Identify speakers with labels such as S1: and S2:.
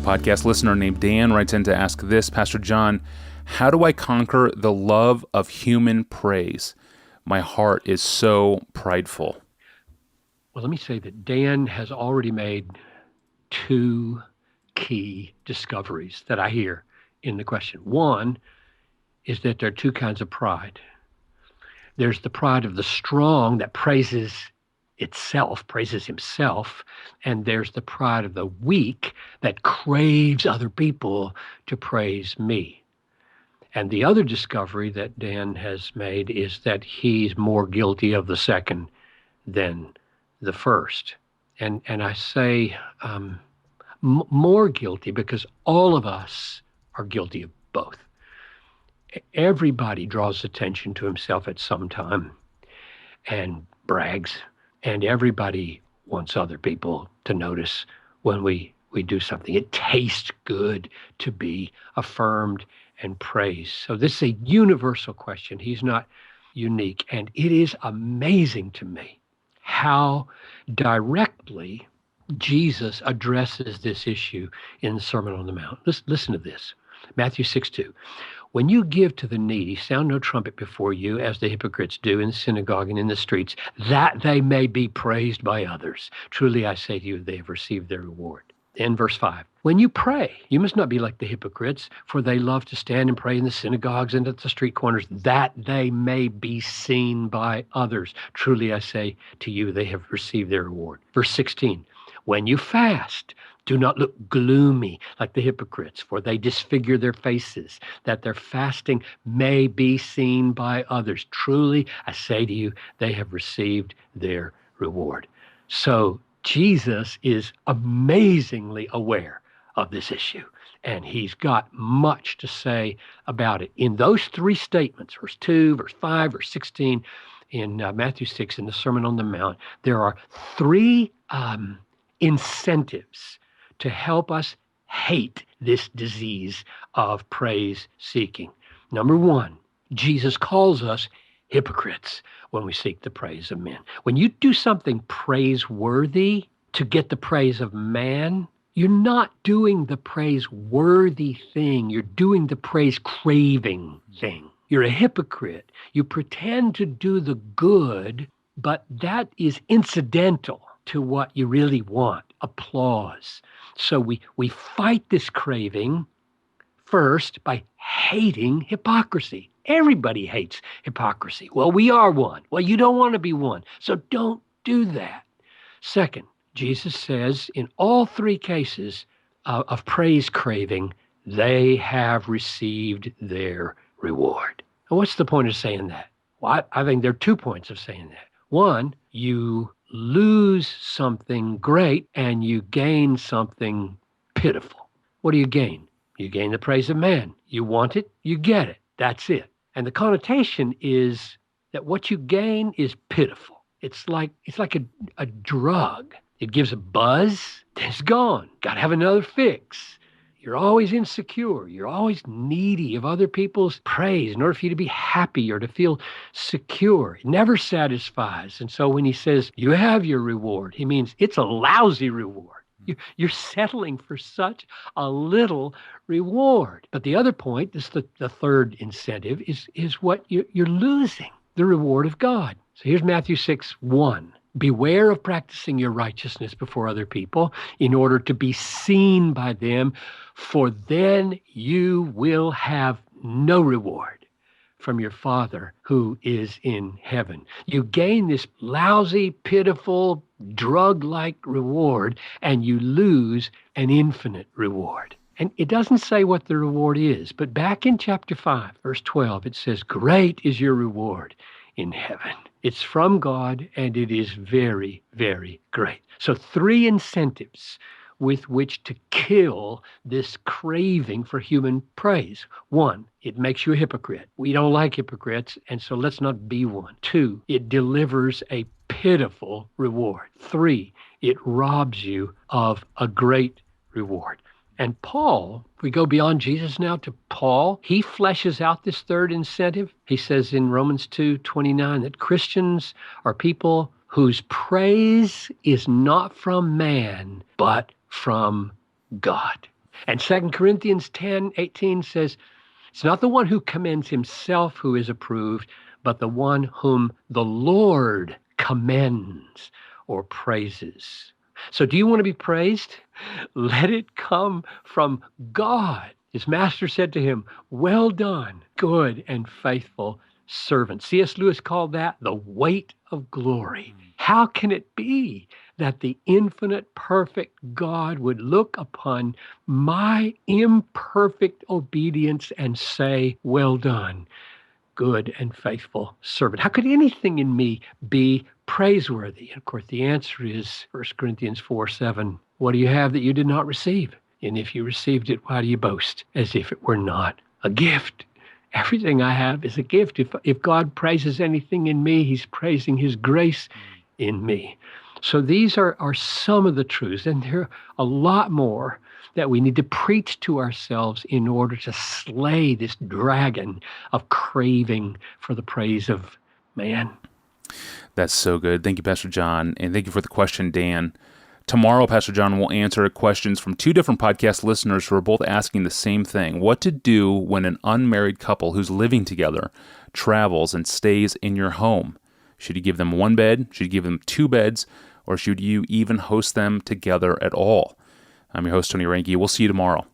S1: A podcast listener named Dan writes in to ask this: Pastor John, how do I conquer the love of human praise? My heart is so prideful.
S2: Well, let me say that Dan has already made two key discoveries that I hear in the question. One is that there are two kinds of pride. There's the pride of the strong that praises itself, praises himself, and there's the pride of the weak that craves other people to praise me. And the other discovery that Dan has made is that he's more guilty of the second than the first. And I say more guilty because all of us are guilty of both. Everybody draws attention to himself at some time and brags, and everybody wants other people to notice when we do something. It tastes good to be affirmed and praised. So this is a universal question. He's not unique. And it is amazing to me how directly Jesus addresses this issue in the Sermon on the Mount. Listen to this. Matthew 6:2. When you give to the needy, sound no trumpet before you, as the hypocrites do in the synagogue and in the streets, that they may be praised by others. Truly I say to you, they have received their reward. In verse 5, when you pray, you must not be like the hypocrites, for they love to stand and pray in the synagogues and at the street corners, that they may be seen by others. Truly I say to you, they have received their reward. Verse 16, when you fast, do not look gloomy like the hypocrites, for they disfigure their faces, that their fasting may be seen by others. Truly, I say to you, they have received their reward. So Jesus is amazingly aware of this issue, and he's got much to say about it. In those three statements, verse 2, verse 5, verse 16, in Matthew 6, in the Sermon on the Mount, there are three incentives to help us hate this disease of praise seeking. Number one, Jesus calls us hypocrites when we seek the praise of men. When you do something praiseworthy to get the praise of man, you're not doing the praiseworthy thing. You're doing the praise craving thing. You're a hypocrite. You pretend to do the good, but that is incidental to what you really want, applause. So we fight this craving first by hating hypocrisy. Everybody hates hypocrisy. Well, we are one. Well, you don't want to be one, so don't do that. Second, Jesus says in all three cases of praise craving, they have received their reward. And what's the point of saying that? Well, I think there are 2 points of saying that. One, you lose something great and you gain something pitiful. What do you gain? You gain the praise of man. You want it, you get it. That's it. And the connotation is that what you gain is pitiful. It's like a drug. It gives a buzz, then it's gone. Got to have another fix. You're always insecure. You're always needy of other people's praise in order for you to be happy or to feel secure. It never satisfies. And so when he says you have your reward, he means it's a lousy reward. You're settling for such a little reward. But the other point, this is the third incentive, is what you're losing, the reward of God. So here's Matthew 6:1. Beware of practicing your righteousness before other people in order to be seen by them, for then you will have no reward from your Father who is in heaven. You gain this lousy, pitiful, drug-like reward, and you lose an infinite reward. And it doesn't say what the reward is, but back in chapter 5, verse 12, it says, great is your reward in heaven. It's from God, and it is very, very great. So 3 incentives with which to kill this craving for human praise. 1, it makes you a hypocrite. We don't like hypocrites, and so let's not be one. 2, it delivers a pitiful reward. 3, it robs you of a great reward. And Paul, if we go beyond Jesus now to Paul, he fleshes out this third incentive. He says in Romans 2:29 that Christians are people whose praise is not from man, but from God. And 2 Corinthians 10:18 says, it's not the one who commends himself who is approved, but the one whom the Lord commends or praises. So do you want to be praised? Let it come from God. His master said to him, well done, good and faithful servant. C.S. Lewis called that the weight of glory. How can it be that the infinite, perfect God would look upon my imperfect obedience and say, well done, good and faithful servant? How could anything in me be praiseworthy? And of course, the answer is 1 Corinthians 4:7. What do you have that you did not receive? And if you received it, why do you boast as if it were not a gift? Everything I have is a gift. If God praises anything in me, he's praising his grace in me. So these are some of the truths, and there are a lot more that we need to preach to ourselves in order to slay this dragon of craving for the praise of man.
S1: That's so good. Thank you, Pastor John, and thank you for the question, Dan. Tomorrow, Pastor John will answer questions from two different podcast listeners who are both asking the same thing: what to do when an unmarried couple who's living together travels and stays in your home. Should you give them one bed? Should you give them two beds? Or should you even host them together at all? I'm your host, Tony Reinke. We'll see you tomorrow.